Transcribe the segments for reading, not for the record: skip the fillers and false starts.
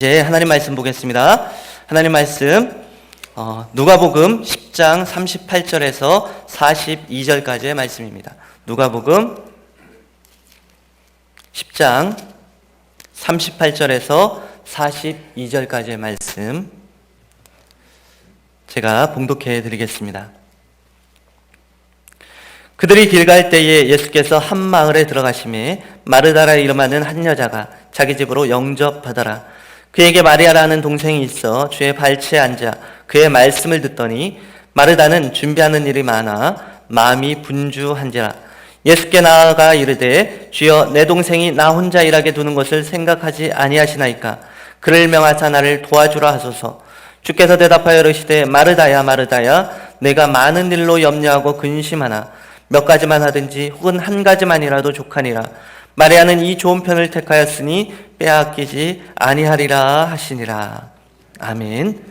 이제 하나님 말씀 보겠습니다. 하나님 말씀 누가복음 10장 38절에서 42절까지의 말씀입니다. 누가복음 10장 38절에서 42절까지의 말씀 제가 봉독해 드리겠습니다. 그들이 길 갈 때에 예수께서 한 마을에 들어가시매 마르다라 이름하는 한 여자가 자기 집으로 영접하더라. 그에게 마리아라는 동생이 있어 주의 발치에 앉아 그의 말씀을 듣더니 마르다는 준비하는 일이 많아 마음이 분주한지라. 예수께 나아가 이르되 주여 내 동생이 나 혼자 일하게 두는 것을 생각하지 아니하시나이까. 그를 명하사 나를 도와주라 하소서. 주께서 대답하여 이르시되 마르다야 마르다야 내가 많은 일로 염려하고 근심하나 몇 가지만 하든지 혹은 한 가지만이라도 족하니라. 마리아는 이 좋은 편을 택하였으니 빼앗기지 아니하리라 하시니라. 아멘.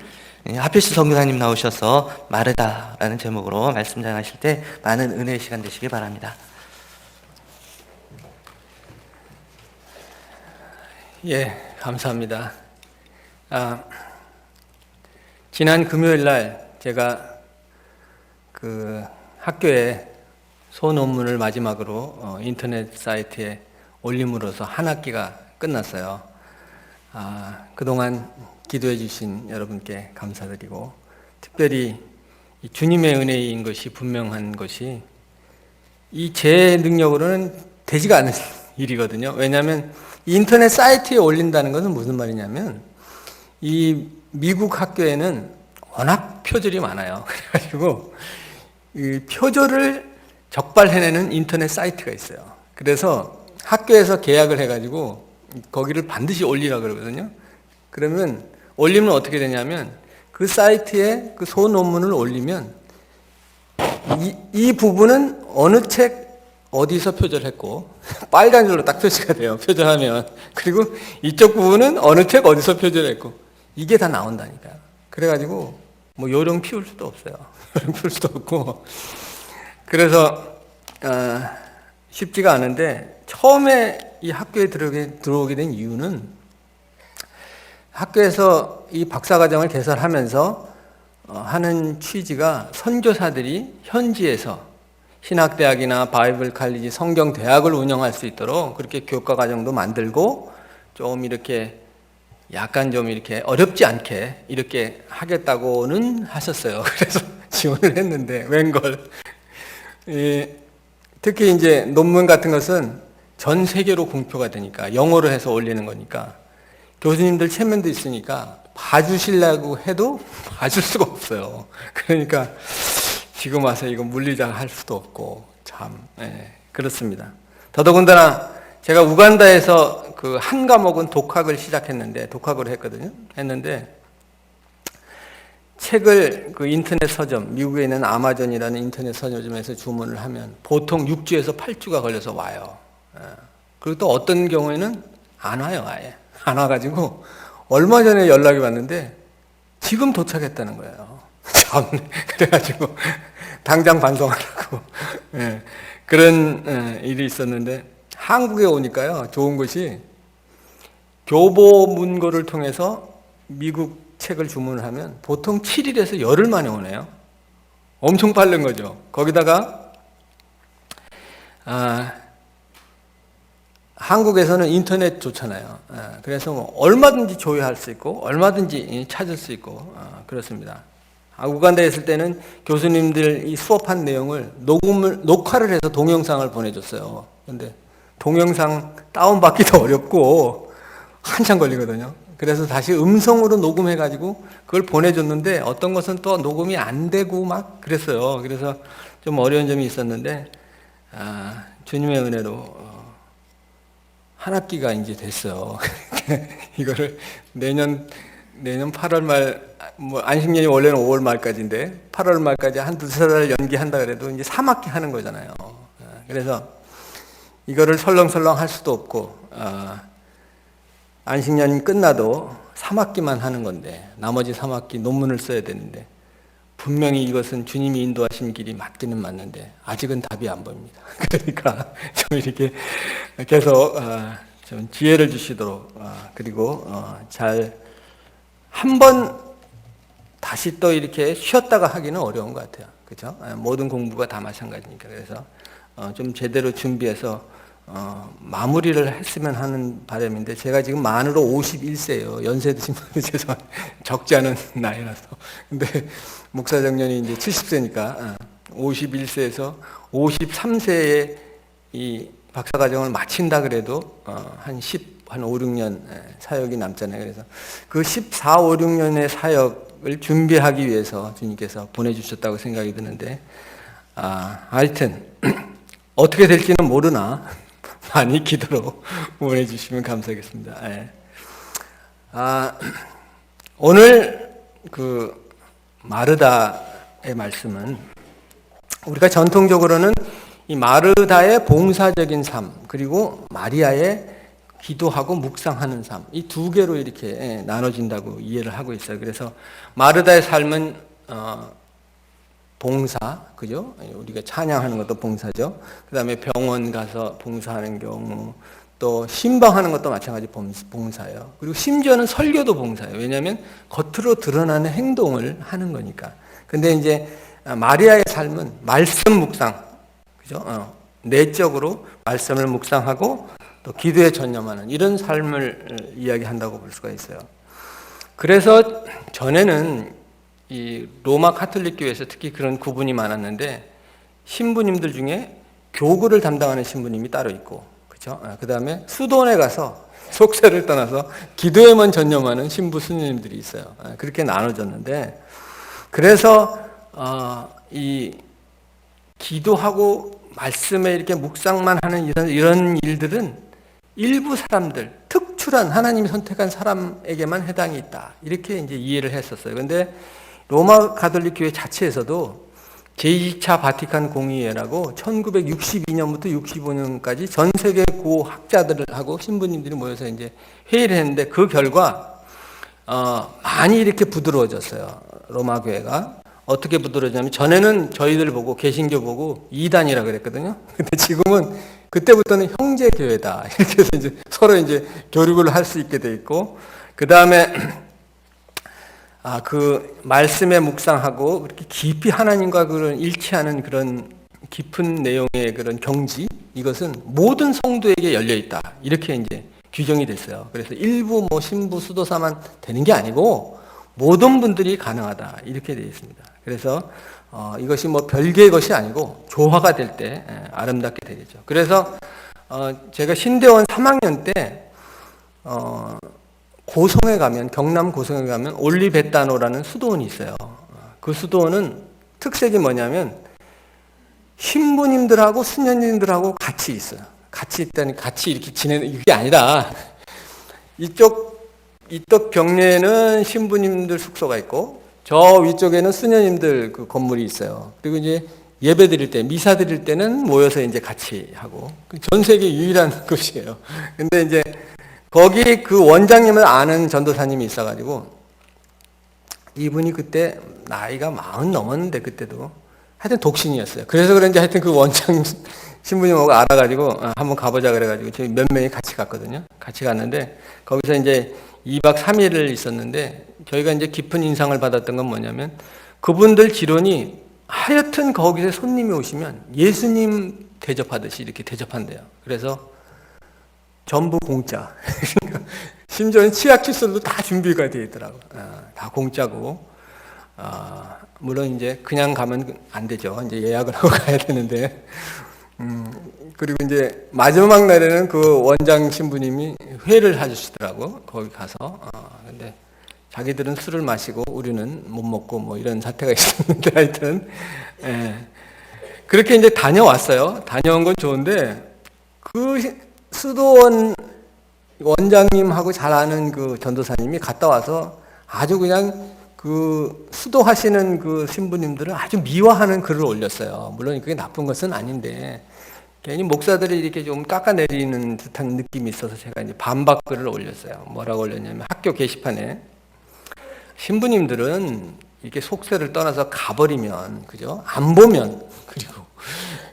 하필스 성교사님 나오셔서 마르다라는 제목으로 말씀 전하실 때 많은 은혜의 시간 되시기 바랍니다. 예, 감사합니다. 지난 금요일 날 제가 그 학교에 소논문을 마지막으로 인터넷 사이트에 올림으로써 한 학기가 끝났어요. 그동안 기도해 주신 여러분께 감사드리고, 특별히 이 주님의 은혜인 것이 분명한 것이 이 제 능력으로는 되지가 않은 일이거든요. 왜냐하면 인터넷 사이트에 올린다는 것은 무슨 말이냐면, 이 미국 학교에는 워낙 표절이 많아요. 그래가지고 이 표절을 적발해내는 인터넷 사이트가 있어요. 그래서 학교에서 계약을 해가지고 거기를 반드시 올리라 그러거든요. 그러면 올리면 어떻게 되냐면 그 사이트에 그 소논문을 올리면 이 부분은 어느 책 어디서 표절했고 빨간 줄로 딱 표시가 돼요. 표절하면. 그리고 이쪽 부분은 어느 책 어디서 표절했고 이게 다 나온다니까요. 그래가지고 뭐 요령 피울 수도 없어요. 요령 피울 수도 없고. 그래서 쉽지가 않은데, 처음에 이 학교에 들어오게 된 이유는 학교에서 이 박사과정을 개설하면서 하는 취지가 선교사들이 현지에서 신학대학이나 바이블 칼리지 성경대학을 운영할 수 있도록 그렇게 교과과정도 만들고 좀 이렇게 약간 좀 이렇게 어렵지 않게 이렇게 하겠다고는 하셨어요. 그래서 지원을 했는데 웬걸. 특히 이제 논문 같은 것은 전 세계로 공표가 되니까, 영어로 해서 올리는 거니까 교수님들 체면도 있으니까 봐주시려고 해도 봐줄 수가 없어요. 그러니까 지금 와서 이거 물리장 할 수도 없고 참 그렇습니다. 더더군다나 제가 우간다에서 그 한 과목은 독학을 시작했는데, 독학을 했거든요. 했는데 책을 그 인터넷 서점, 미국에 있는 아마존이라는 인터넷 서점에서 주문을 하면 보통 6주에서 8주가 걸려서 와요. 그리고 또 어떤 경우에는 안 와요, 아예. 안 와가지고 얼마 전에 연락이 왔는데 지금 도착했다는 거예요. 참, 그래가지고 당장 반송하라고. 그런 일이 있었는데, 한국에 오니까요, 좋은 것이 교보문고를 통해서 미국 책을 주문을 하면 보통 7일에서 열흘 만에 오네요. 엄청 빠른 거죠. 거기다가 한국에서는 인터넷 좋잖아요. 그래서 뭐 얼마든지 조회할 수 있고 얼마든지 찾을 수 있고 그렇습니다. 우간다에 있을 때는 교수님들이 수업한 내용을 녹화를 해서 동영상을 보내줬어요. 근데 동영상 다운받기도 어렵고 한참 걸리거든요. 그래서 다시 음성으로 녹음해가지고 그걸 보내줬는데 어떤 것은 또 녹음이 안 되고 막 그랬어요. 그래서 좀 어려운 점이 있었는데, 주님의 은혜로 한 학기가 이제 됐어요. 이거를 내년 8월 말, 뭐 안식년이 원래는 5월 말까지인데 8월 말까지 한 두세 달 연기한다 그래도 이제 3학기 하는 거잖아요. 그래서 이거를 설렁설렁 할 수도 없고, 안식년 끝나도 3학기만 하는 건데 나머지 3학기 논문을 써야 되는데, 분명히 이것은 주님이 인도하신 길이 맞기는 맞는데 아직은 답이 안 보입니다. 그러니까 좀 이렇게 계속 좀 지혜를 주시도록, 그리고 잘 한 번 다시 또 이렇게 쉬었다가 하기는 어려운 것 같아요. 그죠? 모든 공부가 다 마찬가지니까. 그래서 좀 제대로 준비해서 마무리를 했으면 하는 바람인데, 제가 지금 만으로 51세예요. 연세 드신 분이 죄송합니다. 적지 않은 나이라서. 근데 목사 정년이 이제 70세니까 51세에서 53세에 이 박사과정을 마친다 그래도 한 5, 6년 사역이 남잖아요. 그래서 그 14, 5, 6년의 사역을 준비하기 위해서 주님께서 보내주셨다고 생각이 드는데, 하여튼 어떻게 될지는 모르나 많이 기도로 보내주시면 감사하겠습니다. 예. 오늘 그 마르다의 말씀은 우리가 전통적으로는 이 마르다의 봉사적인 삶, 그리고 마리아의 기도하고 묵상하는 삶, 이 두 개로 이렇게 나눠진다고 이해를 하고 있어요. 그래서 마르다의 삶은 봉사, 그죠? 우리가 찬양하는 것도 봉사죠. 그 다음에 병원 가서 봉사하는 경우, 또 신방하는 것도 마찬가지 봉사예요. 그리고 심지어는 설교도 봉사예요. 왜냐하면 겉으로 드러나는 행동을 하는 거니까. 근데 이제 마리아의 삶은 말씀 묵상, 그죠? 내적으로 말씀을 묵상하고 또 기도에 전념하는 이런 삶을 이야기한다고 볼 수가 있어요. 그래서 전에는 이 로마 카톨릭 교회에서 특히 그런 구분이 많았는데, 신부님들 중에 교구를 담당하는 신부님이 따로 있고, 그렇죠? 그 다음에 수도원에 가서 속세를 떠나서 기도에만 전념하는 신부 스님들이 있어요. 그렇게 나눠졌는데, 그래서 이 기도하고 말씀에 이렇게 묵상만 하는 이런 일들은 일부 사람들, 특출한 하나님이 선택한 사람에게만 해당이 있다, 이렇게 이제 이해를 했었어요. 그런데 로마 가톨릭 교회 자체에서도 제2차 바티칸 공의회라고 1962년부터 65년까지 전 세계 고학자들하고 신부님들이 모여서 이제 회의를 했는데, 그 결과 많이 이렇게 부드러워졌어요. 로마 교회가 어떻게 부드러워졌냐면, 전에는 저희들 보고 개신교 보고 이단이라 그랬거든요. 근데 지금은 그때부터는 형제 교회다, 이렇게 해서 이제 서로 이제 교류를 할 수 있게 돼 있고, 그 다음에 그 말씀에 묵상하고 그렇게 깊이 하나님과 그런 일치하는 그런 깊은 내용의 그런 경지, 이것은 모든 성도에게 열려 있다, 이렇게 이제 규정이 됐어요. 그래서 일부 뭐 신부 수도사만 되는 게 아니고 모든 분들이 가능하다, 이렇게 되어 있습니다. 그래서 이것이 뭐 별개의 것이 아니고 조화가 될 때 아름답게 되겠죠. 그래서 제가 신대원 3학년 때 고성에 가면, 경남 고성에 가면 올리베타노라는 수도원이 있어요. 그 수도원은 특색이 뭐냐면 신부님들하고 수녀님들하고 같이 있어요. 같이 있다니, 같이 이렇게 지내는, 이게 아니라 이쪽 벽내에는 신부님들 숙소가 있고 저 위쪽에는 수녀님들 그 건물이 있어요. 그리고 이제 예배 드릴 때, 미사 드릴 때는 모여서 이제 같이 하고, 전 세계 유일한 곳이에요. 근데 이제 거기 그 원장님을 아는 전도사님이 있어가지고, 이분이 그때 나이가 40 넘었는데, 그때도 하여튼 독신이었어요. 그래서 그런지 하여튼 그 원장 신부님하고 알아가지고 한번 가보자 그래가지고 저희 몇 명이 같이 갔거든요. 같이 갔는데 거기서 이제 2박 3일을 있었는데, 저희가 이제 깊은 인상을 받았던 건 뭐냐면, 그분들 지론이 하여튼 거기서 손님이 오시면 예수님 대접하듯이 이렇게 대접한대요. 그래서 전부 공짜. 심지어는 치약 칫솔도 다 준비가 되어 있더라고. 다 공짜고. 물론 이제 그냥 가면 안 되죠. 이제 예약을 하고 가야 되는데. 그리고 이제 마지막 날에는 그 원장 신부님이 회를 해주시더라고. 거기 가서. 근데 자기들은 술을 마시고 우리는 못 먹고 뭐 이런 사태가 있었는데, 하여튼 그렇게 이제 다녀왔어요. 다녀온 건 좋은데, 그 수도원 원장님하고 잘 아는 그 전도사님이 갔다 와서 아주 그냥 그 수도하시는 그 신부님들을 아주 미화하는 글을 올렸어요. 물론 그게 나쁜 것은 아닌데, 괜히 목사들이 이렇게 좀 깎아내리는 듯한 느낌이 있어서 제가 이제 반박 글을 올렸어요. 뭐라고 올렸냐면, 학교 게시판에 신부님들은 이렇게 속세를 떠나서 가버리면, 그죠? 안 보면,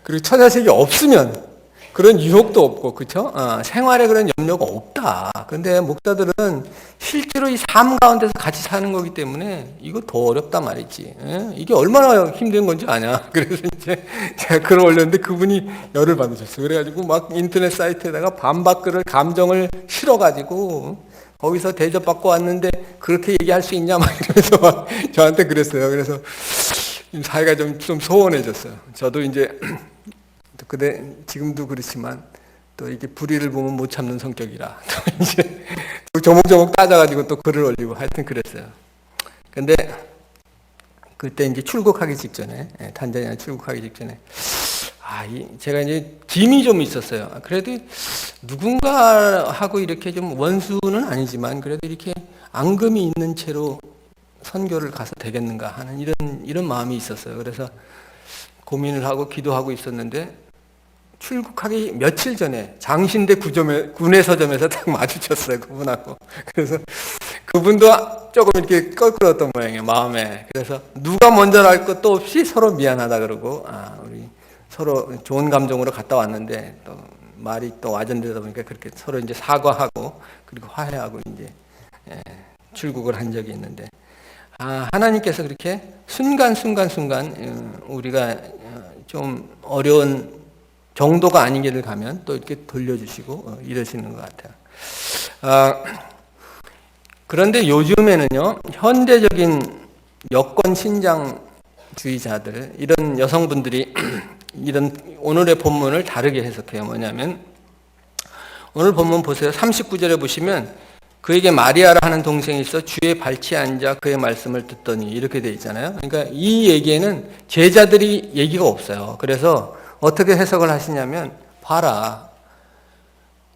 그리고 처자식이 없으면 그런 유혹도 없고, 그쵸? 생활에 그런 염려가 없다. 근데 목사들은 실제로 이 삶 가운데서 같이 사는 거기 때문에 이거 더 어렵단 말이지. 예? 이게 얼마나 힘든 건지 아냐. 그래서 이제 제가 글을 올렸는데 그분이 열을 받으셨어요. 그래가지고 막 인터넷 사이트에다가 반박글을 감정을 실어가지고 거기서 대접받고 왔는데 그렇게 얘기할 수 있냐 막 이러면서 막 저한테 그랬어요. 그래서 사이가 좀 소원해졌어요. 저도 이제 근데 지금도 그렇지만 또 이렇게 불의를 보면 못 참는 성격이라 또 이제 조목조목 따져가지고 또 글을 올리고 하여튼 그랬어요. 근데 그때 이제 출국하기 직전에 탄자니아 출국하기 직전에 제가 이제 짐이 좀 있었어요. 그래도 누군가하고 이렇게 좀 원수는 아니지만 그래도 이렇게 앙금이 있는 채로 선교를 가서 되겠는가 하는 이런 마음이 있었어요. 그래서 고민을 하고 기도하고 있었는데 출국하기 며칠 전에 장신대 군의 서점에서 딱 마주쳤어요, 그분하고. 그래서 그분도 조금 이렇게 껄끄러웠던 모양이에요, 마음에. 그래서 누가 먼저 할 것도 없이 서로 미안하다 그러고, 우리 서로 좋은 감정으로 갔다 왔는데 또 말이 또 와전되다 보니까 그렇게 서로 이제 사과하고 그리고 화해하고 이제 출국을 한 적이 있는데, 하나님께서 그렇게 순간 우리가 좀 어려운 정도가 아닌 길을 가면 또 이렇게 돌려주시고 이러시는 것 같아요. 그런데 요즘에는요, 현대적인 여권 신장주의자들, 이런 여성분들이 이런 오늘의 본문을 다르게 해석해요. 뭐냐면 오늘 본문 보세요. 39절에 보시면 그에게 마리아라 하는 동생이 있어 주의 발치에 앉아 그의 말씀을 듣더니 이렇게 돼 있잖아요. 그러니까 이 얘기에는 제자들이 얘기가 없어요. 그래서 어떻게 해석을 하시냐면, 봐라,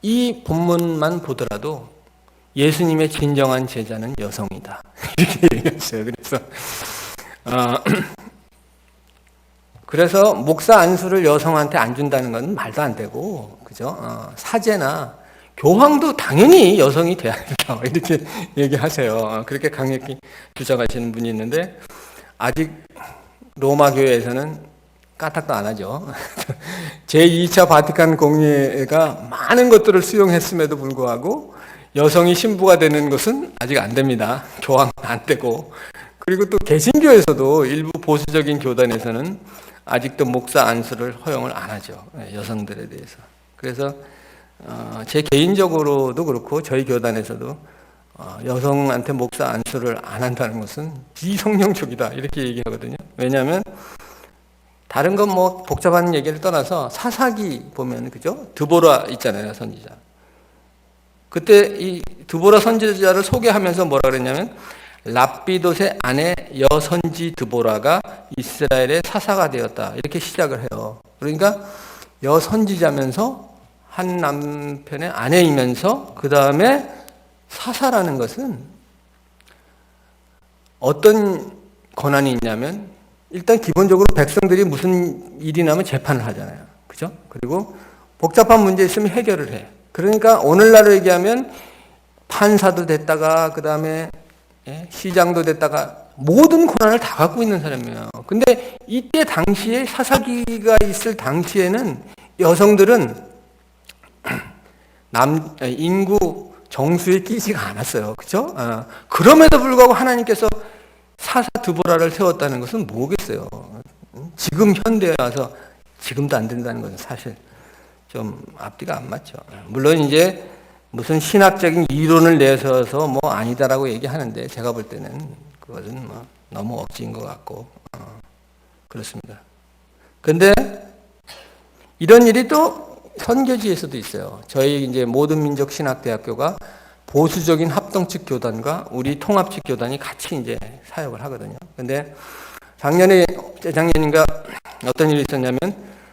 이 본문만 보더라도 예수님의 진정한 제자는 여성이다. 이렇게 얘기했어요. 그래서 목사 안수를 여성한테 안 준다는 건 말도 안 되고, 그죠? 사제나 교황도 당연히 여성이 돼야 된다. 이렇게 얘기하세요. 그렇게 강력히 주장하시는 분이 있는데, 아직 로마 교회에서는 까딱도 안 하죠. 제2차 바티칸 공예가 많은 것들을 수용했음에도 불구하고 여성이 신부가 되는 것은 아직 안 됩니다. 교황은 안 되고. 그리고 또 개신교에서도 일부 보수적인 교단에서는 아직도 목사 안수를 허용을 안 하죠. 여성들에 대해서. 그래서 제 개인적으로도 그렇고 저희 교단에서도 여성한테 목사 안수를 안 한다는 것은 비성령적이다 이렇게 얘기하거든요. 왜냐하면 다른 건 뭐 복잡한 얘기를 떠나서 사사기 보면, 그죠? 드보라 있잖아요, 선지자. 그때 이 드보라 선지자를 소개하면서 뭐라 그랬냐면, 랍비돗의 아내 여선지 드보라가 이스라엘의 사사가 되었다. 이렇게 시작을 해요. 그러니까 여선지자면서 한 남편의 아내이면서 그 다음에 사사라는 것은 어떤 권한이 있냐면, 일단 기본적으로 백성들이 무슨 일이 나면 재판을 하잖아요. 그죠? 그리고 복잡한 문제 있으면 해결을 해. 그러니까 오늘날로 얘기하면 판사도 됐다가 그 다음에 시장도 됐다가 모든 권한을 다 갖고 있는 사람이에요. 근데 이때 당시에 사사기가 있을 당시에는 여성들은 인구 정수에 끼지가 않았어요. 그죠? 그럼에도 불구하고 하나님께서 사사 드보라를 세웠다는 것은 뭐겠어요? 지금 현대에 와서 지금도 안 된다는 것은 사실 좀 앞뒤가 안 맞죠. 물론 이제 무슨 신학적인 이론을 내세워서 뭐 아니다라고 얘기하는데 제가 볼 때는 그것은 뭐 너무 억지인 것 같고 그렇습니다. 근데 이런 일이 또 선교지에서도 있어요. 저희 이제 모든민족신학대학교가 보수적인 합동측 교단과 우리 통합측 교단이 같이 이제 사역을 하거든요. 근데 재작년인가 어떤 일이 있었냐면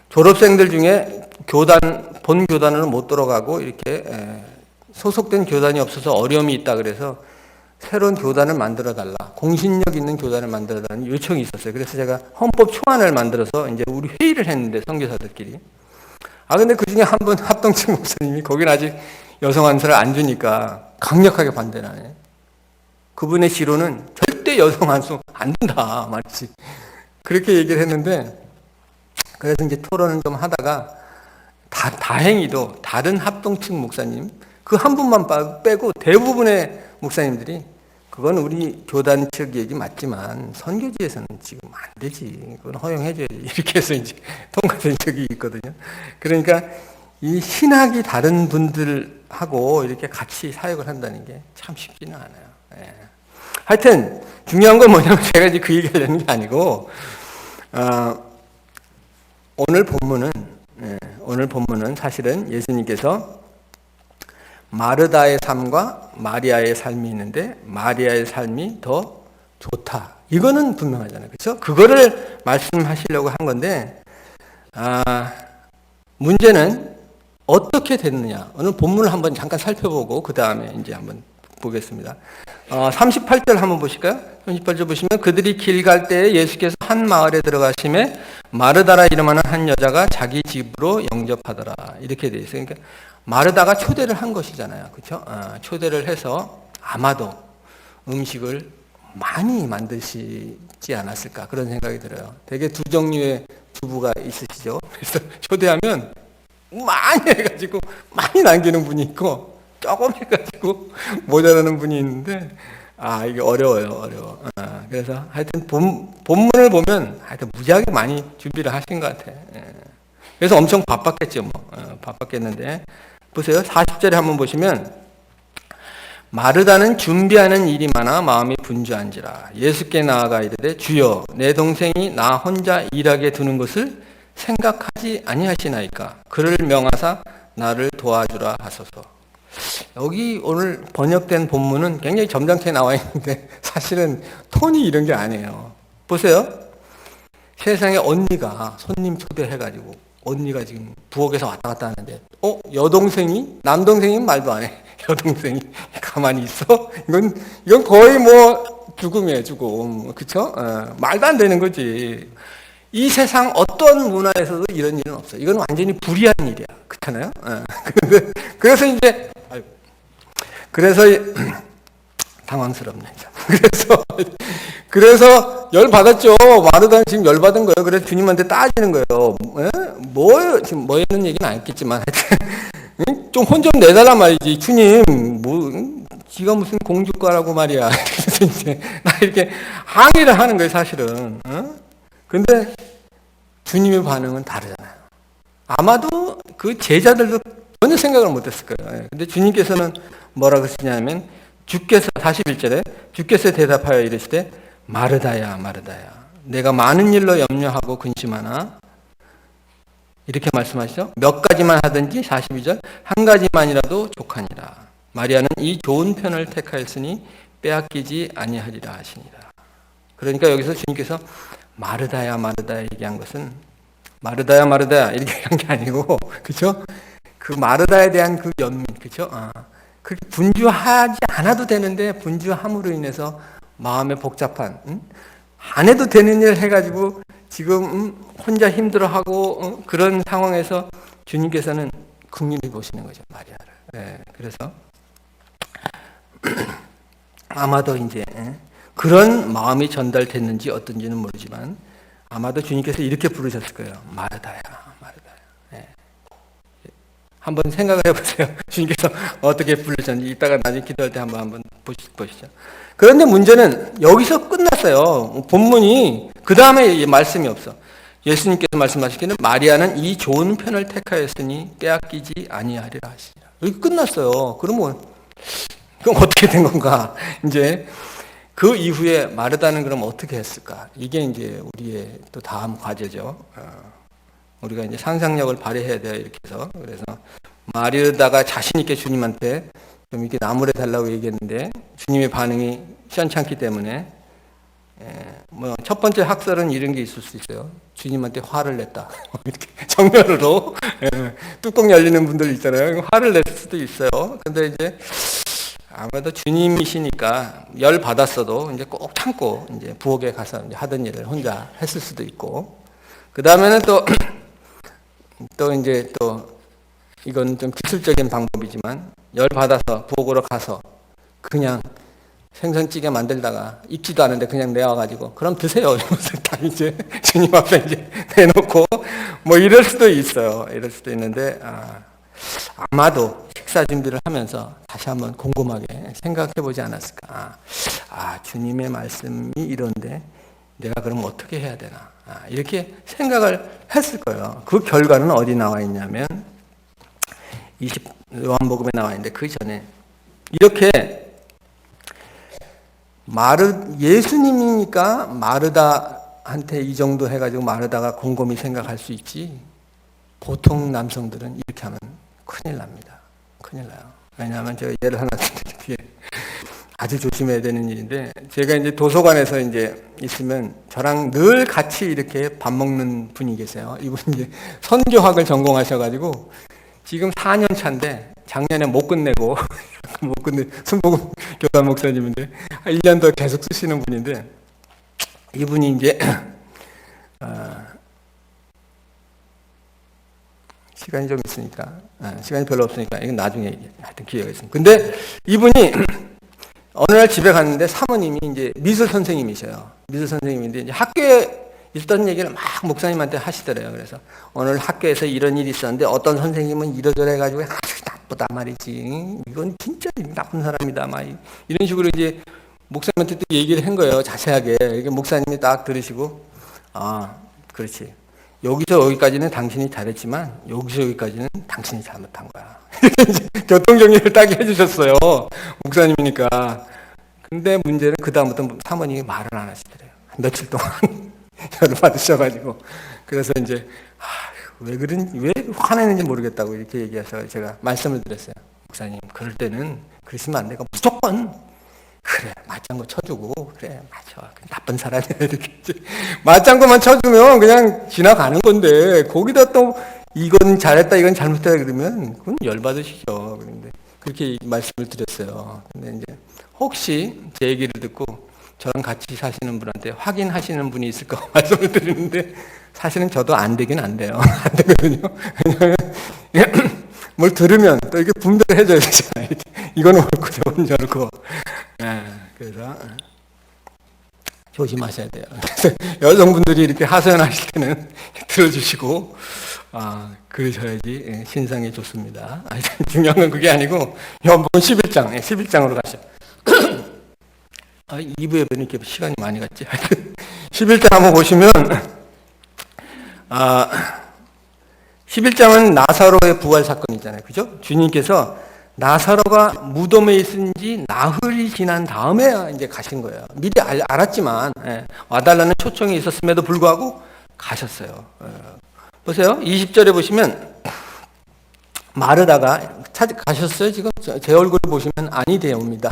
졸업생들 중에 본 교단으로 못 들어가고 이렇게 소속된 교단이 없어서 어려움이 있다 그래서 새로운 교단을 만들어 달라. 공신력 있는 교단을 만들어 달라는 요청이 있었어요. 그래서 제가 헌법 초안을 만들어서 이제 우리 회의를 했는데 선교사들끼리. 근데 그 중에 한 분 합동측 목사님이 거긴 아직 여성 안수를 안 주니까 강력하게 반대를 하네. 그분의 지론은 절대 여성 안수 안 된다 말이지. 그렇게 얘기를 했는데 그래서 이제 토론을 좀 하다가 다행히도 다른 합동측 목사님 그 한 분만 빼고 대부분의 목사님들이 그건 우리 교단 측 얘기 맞지만 선교지에서는 지금 안 되지. 그건 허용해줘야지. 이렇게 해서 이제 통과된 적이 있거든요. 그러니까 이 신학이 다른 분들하고 이렇게 같이 사역을 한다는 게 참 쉽지는 않아요. 예. 하여튼 중요한 건 뭐냐면 제가 이제 그 얘기하려는 게 아니고 오늘 본문은 사실은 예수님께서 마르다의 삶과 마리아의 삶이 있는데 마리아의 삶이 더 좋다. 이거는 분명하잖아요. 그렇죠? 그거를 말씀하시려고 한 건데 문제는 어떻게 됐느냐. 오늘 본문을 한번 잠깐 살펴보고 그 다음에 이제 한번 보겠습니다. 38절 한번 보실까요? 38절 보시면 그들이 길 갈 때에 예수께서 한 마을에 들어가심에 마르다라 이름하는 한 여자가 자기 집으로 영접하더라. 이렇게 돼 있어요. 그러니까 마르다가 초대를 한 것이잖아요. 그렇죠? 초대를 해서 아마도 음식을 많이 만드시지 않았을까 그런 생각이 들어요. 되게 두 종류의 주부가 있으시죠. 그래서 초대하면 많이 해가지고 많이 남기는 분이 있고 조금 해가지고 모자라는 분이 있는데 이게 어려워요. 그래서 하여튼 본문을 보면 하여튼 무지하게 많이 준비를 하신 것 같아. 그래서 엄청 바빴겠죠. 바빴겠는데 보세요. 40절에 한번 보시면 마르다는 준비하는 일이 많아 마음이 분주한지라 예수께 나아가 이르되 주여 내 동생이 나 혼자 일하게 두는 것을 생각하지 아니하시나이까 그를 명하사 나를 도와주라 하소서. 여기 오늘 번역된 본문은 굉장히 점잖게 나와 있는데 사실은 톤이 이런 게 아니에요. 보세요. 세상에 언니가 손님 초대해가지고 언니가 지금 부엌에서 왔다 갔다 하는데 여동생이 남동생이 말도 안 해. 여동생이 가만히 있어? 이건 거의 뭐 죽음이에요, 죽음. 그쵸? 말도 안 되는 거지. 이 세상 어떤 문화에서도 이런 일은 없어요. 이건 완전히 불의한 일이야. 그렇잖아요? 그래서 이제, 그래서, 당황스럽네. 그래서 열 받았죠. 마르다는 지금 열 받은 거예요. 그래서 주님한테 따지는 거예요. 지금 뭐에는 얘기는 안 했겠지만, 좀 혼 좀 내달란 말이지. 주님, 지가 무슨 공주과라고 말이야. 그래서 이제, 나 이렇게 항의를 하는 거예요, 사실은. 근데 주님의 반응은 다르잖아요. 아마도 그 제자들도 전혀 생각을 못 했을 거예요. 근데 주님께서는 뭐라고 쓰냐면, 41절에 주께서 대답하여 이르시되, 마르다야, 마르다야. 내가 많은 일로 염려하고 근심하나, 이렇게 말씀하시죠. 몇 가지만 하든지 42절 한 가지만이라도 족하니라. 마리아는 이 좋은 편을 택하였으니 빼앗기지 아니하리라 하시니라. 그러니까 여기서 주님께서 마르다야 마르다야 얘기한 것은 마르다야 마르다야 이렇게 한 게 아니고 그렇죠? 그 마르다에 대한 그 연민 그렇죠? 그렇게 분주하지 않아도 되는데 분주함으로 인해서 마음에 복잡한 안 해도 되는 일을 해가지고 지금 혼자 힘들어하고 그런 상황에서 주님께서는 긍휼히 보시는 거죠. 마리아를. 네, 그래서 아마도 이제 그런 마음이 전달됐는지 어떤지는 모르지만 아마도 주님께서 이렇게 부르셨을 거예요. 마르다야, 마르다야. 네. 한번 생각을 해보세요. 주님께서 어떻게 부르셨는지 이따가 나중에 기도할 때 한번 보시죠. 그런데 문제는 여기서 끝났어요. 본문이 그 다음에 말씀이 없어. 예수님께서 말씀하시기는 마리아는 이 좋은 편을 택하였으니 빼앗기지 아니하리라 하시니라. 여기 끝났어요. 그럼 어떻게 된 건가? 이제 그 이후에 마르다는 그럼 어떻게 했을까? 이게 이제 우리의 또 다음 과제죠. 우리가 이제 상상력을 발휘해야 돼요. 이렇게 해서. 그래서 마르다가 자신있게 주님한테 좀 이렇게 나무래 달라고 얘기했는데 주님의 반응이 시원찮기 때문에 첫 번째 학설은 이런 게 있을 수 있어요. 주님한테 화를 냈다. 이렇게 정면으로 뚜껑 열리는 분들 있잖아요. 화를 냈을 수도 있어요. 근데 이제 아무래도 주님이시니까 열 받았어도 이제 꼭 참고 이제 부엌에 가서 이제 하던 일을 혼자 했을 수도 있고 그 다음에는 또 이제 이건 좀 기술적인 방법이지만 열 받아서 부엌으로 가서 그냥 생선찌개 만들다가 익지도 않은데 그냥 내와가지고 그럼 드세요. 이러면서 다 이제 주님 앞에 이제 내놓고 뭐 이럴 수도 있어요. 이럴 수도 있는데 아마도 식사 준비를 하면서 다시 한번 곰곰하게 생각해 보지 않았을까. 주님의 말씀이 이런데 내가 그럼 어떻게 해야 되나. 이렇게 생각을 했을 거예요. 그 결과는 어디 나와 있냐면 요한복음에 나와 있는데 그 전에 이렇게 예수님이니까 마르다한테 이 정도 해가지고 마르다가 곰곰이 생각할 수 있지. 보통 남성들은 이렇게 하면 큰일 납니다. 큰일 나요. 왜냐하면 제가 예를 하나 드릴게요. 아주 조심해야 되는 일인데, 제가 이제 도서관에서 이제 있으면 저랑 늘 같이 이렇게 밥 먹는 분이 계세요. 이분이 이제 선교학을 전공하셔가지고 지금 4년 차인데 작년에 못 끝내고 순복음 교단 목사님인데 1년 더 계속 쓰시는 분인데, 이분이 이제 시간이 좀 있으니까 시간이 별로 없으니까 이건 나중에 하여튼 기회가 있습니다. 근데 이분이 어느 날 집에 갔는데 사모님이 이제 미술 선생님이셔요. 미술 선생님인데 이제 학교에 있었던 얘기를 막 목사님한테 하시더래요. 그래서 오늘 학교에서 이런 일이 있었는데 어떤 선생님은 이러저러 해가지고 아주 나쁘다 말이지. 이건 진짜 나쁜 사람이다. 막 이런 식으로 이제 목사님한테 또 얘기를 한 거예요. 자세하게. 이게 목사님이 딱 들으시고, 그렇지. 여기서 여기까지는 당신이 잘했지만 여기서 여기까지는 당신이 잘못한 거야. 교통정리를 딱 해주셨어요. 목사님이니까. 근데 문제는 그 다음부터 사모님이 말을 안 하시더래요. 며칠 동안 열을 받으셔가지고. 그래서 이제 왜 화내는지 모르겠다고 이렇게 얘기해서 제가 말씀을 드렸어요. 목사님, 그럴 때는 그러시면 안 되고 무조건 그래 맞장구 쳐주고 그래 맞아 나쁜 사람이야 이렇게 맞장구만 쳐주면 그냥 지나가는 건데 거기다 또 이건 잘했다 이건 잘못했다 그러면 그건 열받으시죠. 그런데 그렇게 말씀을 드렸어요. 근데 이제 혹시 제 얘기를 듣고 저랑 같이 사시는 분한테 확인하시는 분이 있을까 말씀을 드리는데 사실은 저도 안 되긴 안 돼요. 안 되거든요. 왜냐하면 뭘 들으면 또 이게 분별을 해줘야 되잖아요. 이거는 옳고 저건 옳고. 그래서 조심하셔야 돼요. 여성분들이 이렇게 하소연하실 때는 들어주시고 그러셔야지 신상에 좋습니다. 중요한 건 그게 아니고 요한복음 11장, 11장으로 가시죠. 2부에 보니까 시간이 많이 갔지. 11장 한번 보시면 11장은 나사로의 부활 사건이잖아요. 그죠? 주님께서 나사로가 무덤에 있은지 나흘이 지난 다음에 이제 가신 거예요. 미리 알았지만 와달라는 초청이 있었음에도 불구하고 가셨어요. 보세요. 20절에 보시면 마르다가 가셨어요. 지금 제 얼굴을 보시면 아니 되옵니다.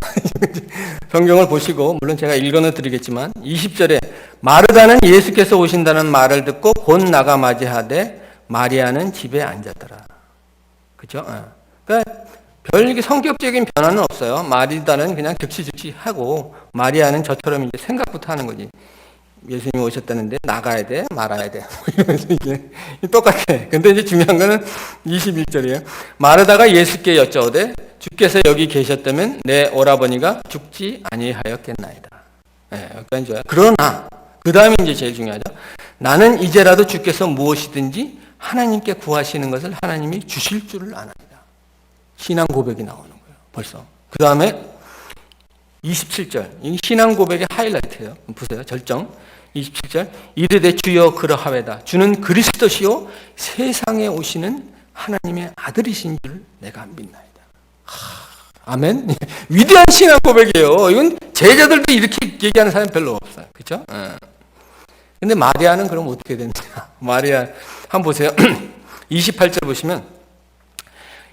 성경을 보시고 물론 제가 읽어는 드리겠지만 20절에 마르다는 예수께서 오신다는 말을 듣고 곧 나가 맞이하되 마리아는 집에 앉았더라. 그렇죠? 그러니까 별 이게 성격적인 변화는 없어요. 마르다는 그냥 즉시 하고 마리아는 저처럼 이제 생각부터 하는 거지. 예수님이 오셨다는데 나가야 돼, 말아야 돼. 이러면서 이게 똑같아. 근데 이제 중요한 거는 21절이에요. 마르다가 예수께 여쭤오되 주께서 여기 계셨다면 내 오라버니가 죽지 아니하였겠나이다. 여기까지. 그러나 그 다음에 이제 제일 중요하죠. 나는 이제라도 주께서 무엇이든지 하나님께 구하시는 것을 하나님이 주실 줄을 아나이다. 신앙 고백이 나오는 거예요. 벌써. 그 다음에 27절. 이 신앙 고백의 하이라이트예요. 보세요. 절정. 27절. 이르되 주여 그러하외다. 주는 그리스도시요 세상에 오시는 하나님의 아들이신 줄 내가 믿나이다. 아멘. 위대한 신앙 고백이에요. 이건 제자들도 이렇게 얘기하는 사람 별로 없어요. 그렇죠? 근데 마리아는 그럼 어떻게 됐냐? 마리아 한번 보세요. 28절 보시면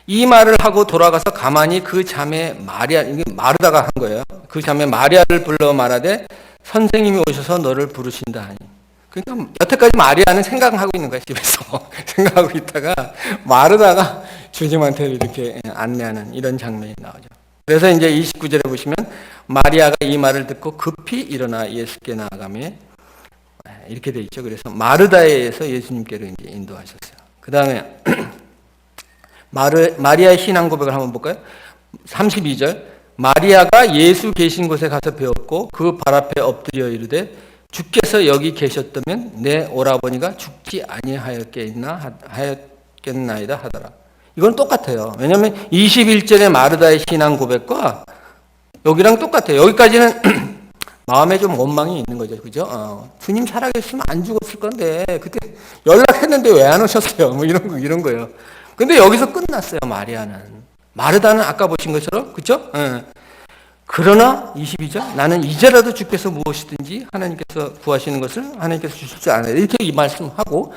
이 말을 하고 돌아가서 가만히 그 자매 마리아, 이게 마르다가 한 거예요. 그 자매 마리아를 불러 말하되 선생님이 오셔서 너를 부르신다 하니. 그러니까 여태까지 마리아는 생각하고 있는 거야, 집에서. 생각하고 있다가 마르다가 주님한테 이렇게 안내하는 이런 장면이 나오죠. 그래서 이제 29절에 보시면 마리아가 이 말을 듣고 급히 일어나 예수께 나아가며 이렇게 돼 있죠. 그래서 마르다에 의해서 예수님께로 이제 인도하셨어요. 그 다음에 마리아의 신앙 고백을 한번 볼까요? 32절. 마리아가 예수 계신 곳에 가서 배웠고 그 발 앞에 엎드려 이르되 주께서 여기 계셨다면 내 오라버니가 죽지 아니하였겠나이다 하더라. 이건 똑같아요. 왜냐하면 21절의 마르다의 신앙 고백과 여기랑 똑같아요. 여기까지는 마음에 좀 원망이 있는 거죠. 그죠? 주님 살아계셨으면 안 죽었을 건데 그때 연락했는데 왜 안 오셨어요? 뭐 이런 거예요. 근데 여기서 끝났어요. 마리아는. 마르다는 아까 보신 것처럼 그죠? 그러나 22절 나는 이제라도 주께서 무엇이든지 하나님께서 구하시는 것을 하나님께서 주실 줄 아네. 이렇게 이 말씀하고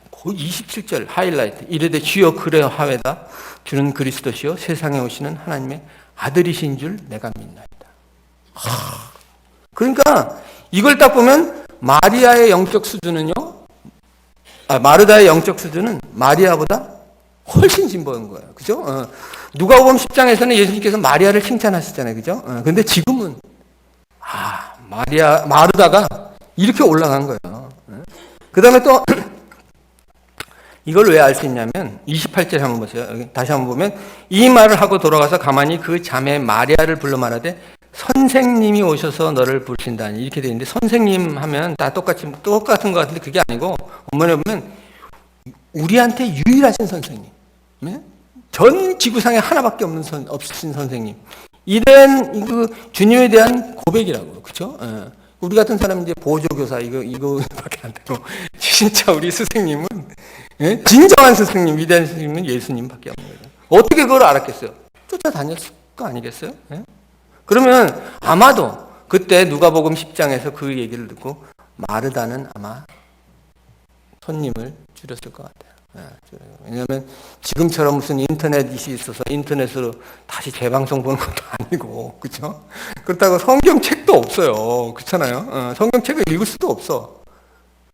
27절 하이라이트. 이르되 주여 그러하외다. 주는 그리스도시요 세상에 오시는 하나님의 아들이신 줄 내가 믿나이다. 그러니까 이걸 딱 보면 마리아의 영적 수준은요. 마르다의 영적 수준은 마리아보다 훨씬 진보한 거예요. 그죠? 누가복음 10장에서는 예수님께서 마리아를 칭찬하셨잖아요. 그죠? 근데 지금은 마르다가 이렇게 올라간 거예요. 그다음에 또 이걸 왜 알 수 있냐면 28절 한번 보세요. 여기 다시 한번 보면 이 말을 하고 돌아가서 가만히 그 자매 마리아를 불러 말하되 선생님이 오셔서 너를 부르신다니 이렇게 되어 있는데 선생님 하면 다 똑같은 것 같은데 그게 아니고 원문에 보면 우리한테 유일하신 선생님, 전 지구상에 하나밖에 없으신 선생님. 이런 그 주님에 대한 고백이라고, 그렇죠? 우리 같은 사람 이제 보조교사 이거밖에 안 되고 진짜 우리 스승님은 진정한 스승님, 위대한 스승님은 예수님밖에 없는 거죠. 어떻게 그걸 알았겠어요? 쫓아다녔을 거 아니겠어요? 그러면 아마도 그때 누가복음 10장에서 그 얘기를 듣고 마르다는 아마 손님을 줄였을 것 같아요. 왜냐하면 지금처럼 무슨 인터넷이 있어서 인터넷으로 다시 재방송 보는 것도 아니고, 그렇죠? 그렇다고 성경책도 없어요. 그렇잖아요. 성경책을 읽을 수도 없어.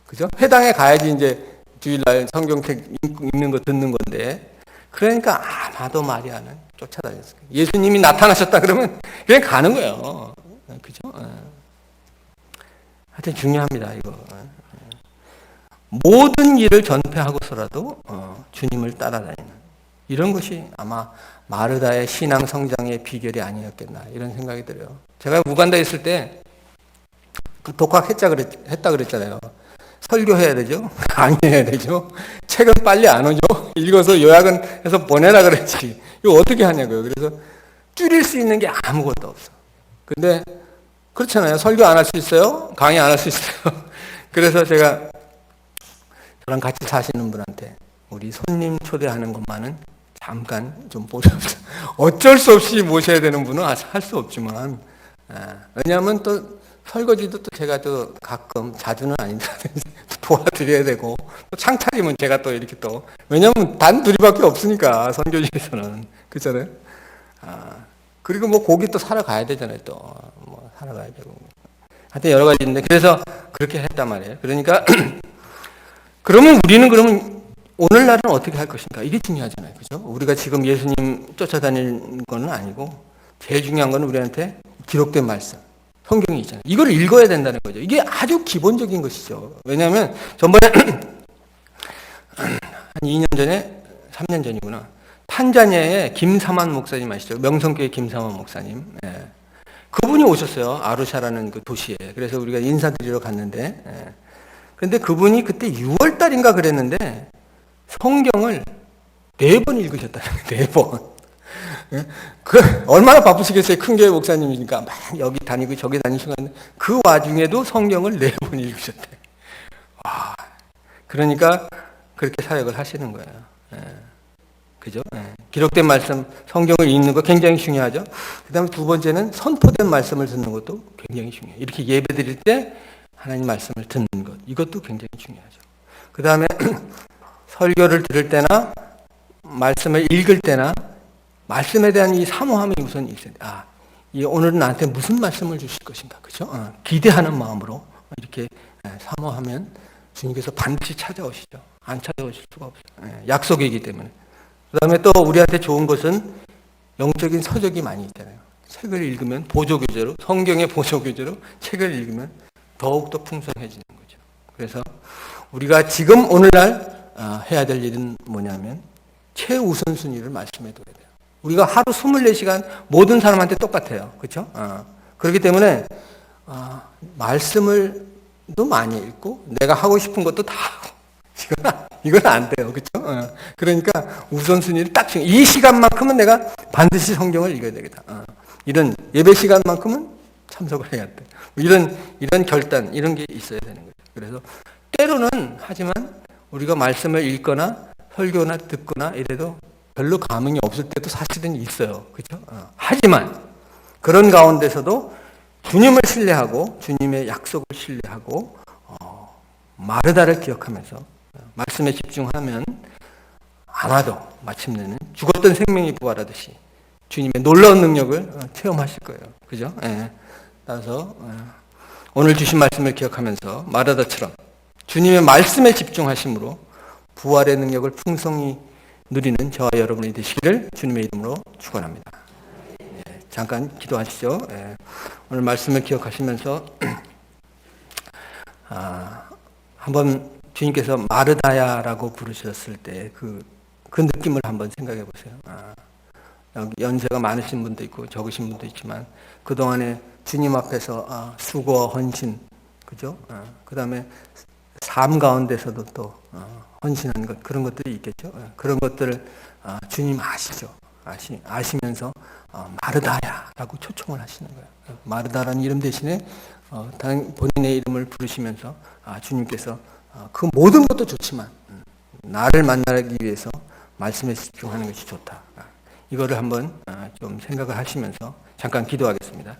그죠? 회당에 가야지 이제 주일날 성경책 읽는 거 듣는 건데, 그러니까 아마도 마리아는 쫓아다녔어요. 예수님이 나타나셨다 그러면 그냥 가는 거예요. 그죠? 하여튼 중요합니다, 이거. 모든 일을 전폐하고서라도 주님을 따라다니는 이런 것이 아마 마르다의 신앙 성장의 비결이 아니었겠나 이런 생각이 들어요. 제가 우간다에 있을 때 그 독학했다 그랬잖아요. 설교해야 되죠. 강의해야 되죠. 책은 빨리 안 오죠. 읽어서 요약은 해서 보내라 그랬지. 이거 어떻게 하냐고요. 그래서 줄일 수 있는 게 아무것도 없어. 근데 그렇잖아요. 설교 안 할 수 있어요. 강의 안 할 수 있어요. 그래서 제가 저랑 같이 사시는 분한테 우리 손님 초대하는 것만은 잠깐 좀 보셔보세요. 어쩔 수 없이 모셔야 되는 분은 할 수 없지만 왜냐하면 또 설거지도 또 제가 또 가끔 자주는 아닌데 도와드려야 되고 또 창차리면 제가 또 이렇게 또 왜냐하면 단 둘이밖에 없으니까 선교지에서는 그렇잖아요. 그리고 뭐 고기 또 사러 가야 되잖아요. 또 뭐 사러 가야 되고 하여튼 여러 가지 있는데 그래서 그렇게 했단 말이에요. 그러니까 그러면 우리는 오늘날은 어떻게 할 것인가? 이게 중요하잖아요. 그죠? 우리가 지금 예수님 쫓아다니는 건 아니고 제일 중요한 건 우리한테 기록된 말씀, 성경이 있잖아요. 이걸 읽어야 된다는 거죠. 이게 아주 기본적인 것이죠. 왜냐하면 전번에 한 2년 전에 3년 전이구나. 탄자니아의 김사만 목사님 아시죠? 명성교회 김사만 목사님. 그분이 오셨어요. 아루샤라는 그 도시에. 그래서 우리가 인사드리러 갔는데 그런데 그분이 그때 6월 달인가 그랬는데 성경을 4번 읽으셨다는 거예요. 4번. 얼마나 바쁘시겠어요. 큰 교회 목사님이니까 막 여기 다니고 저기 다니시고 그 와중에도 성경을 4번 읽으셨대. 와, 그러니까 그렇게 사역을 하시는 거예요. 그죠? 기록된 말씀, 성경을 읽는 거 굉장히 중요하죠. 그 다음에 두 번째는 선포된 말씀을 듣는 것도 굉장히 중요해요. 이렇게 예배 드릴 때 하나님 말씀을 듣는 것, 이것도 굉장히 중요하죠. 그 다음에 설교를 들을 때나 말씀을 읽을 때나 말씀에 대한 이 사모함이 우선 있어야 돼요. 이 오늘은 나한테 무슨 말씀을 주실 것인가, 그죠? 기대하는 마음으로 이렇게 사모하면 주님께서 반드시 찾아오시죠. 안 찾아오실 수가 없어요. 약속이기 때문에. 그 다음에 또 우리한테 좋은 것은 영적인 서적이 많이 있잖아요. 책을 읽으면 보조교재로, 성경의 보조교재로 책을 읽으면 더욱더 풍성해지는 거죠. 그래서 우리가 지금 오늘날 해야 될 일은 뭐냐면 최우선순위를 말씀해 둬야 돼요. 우리가 하루 24시간 모든 사람한테 똑같아요. 그렇죠? 그렇기 때문에 말씀을도 많이 읽고 내가 하고 싶은 것도 다 하고 이건 안 돼요. 그렇죠? 그러니까 우선순위를 딱 이 시간만큼은 내가 반드시 성경을 읽어야 되겠다. 이런 예배 시간만큼은 참석을 해야 돼. 이런 결단 이런 게 있어야 되는 거죠. 그래서 때로는 하지만 우리가 말씀을 읽거나 설교나 듣거나 이래도 별로 감흥이 없을 때도 사실은 있어요. 그렇죠? 하지만 그런 가운데서도 주님을 신뢰하고 주님의 약속을 신뢰하고 마르다를 기억하면서 말씀에 집중하면 아마도 마침내는 죽었던 생명이 부활하듯이 주님의 놀라운 능력을 체험하실 거예요. 그죠? 예. 따라서 오늘 주신 말씀을 기억하면서 마르다처럼 주님의 말씀에 집중하심으로 부활의 능력을 풍성히 누리는 저와 여러분이 되시기를 주님의 이름으로 축원합니다. 예, 잠깐 기도하시죠. 예, 오늘 말씀을 기억하시면서 한번 주님께서 마르다야라고 부르셨을 때 그 느낌을 한번 생각해 보세요. 여기 연세가 많으신 분도 있고 적으신 분도 있지만 그 동안에 주님 앞에서 수고와 헌신, 그죠? 그 다음에 삶 가운데서도 또 헌신한 것 그런 것들이 있겠죠. 그런 것들을 주님 아시죠. 아시면서 마르다야라고 초청을 하시는 거예요. 마르다라는 이름 대신에 본인의 이름을 부르시면서 주님께서 그 모든 것도 좋지만 나를 만나기 위해서 말씀에 집중하는 것이 좋다. 이거를 한번 좀 생각을 하시면서 잠깐 기도하겠습니다.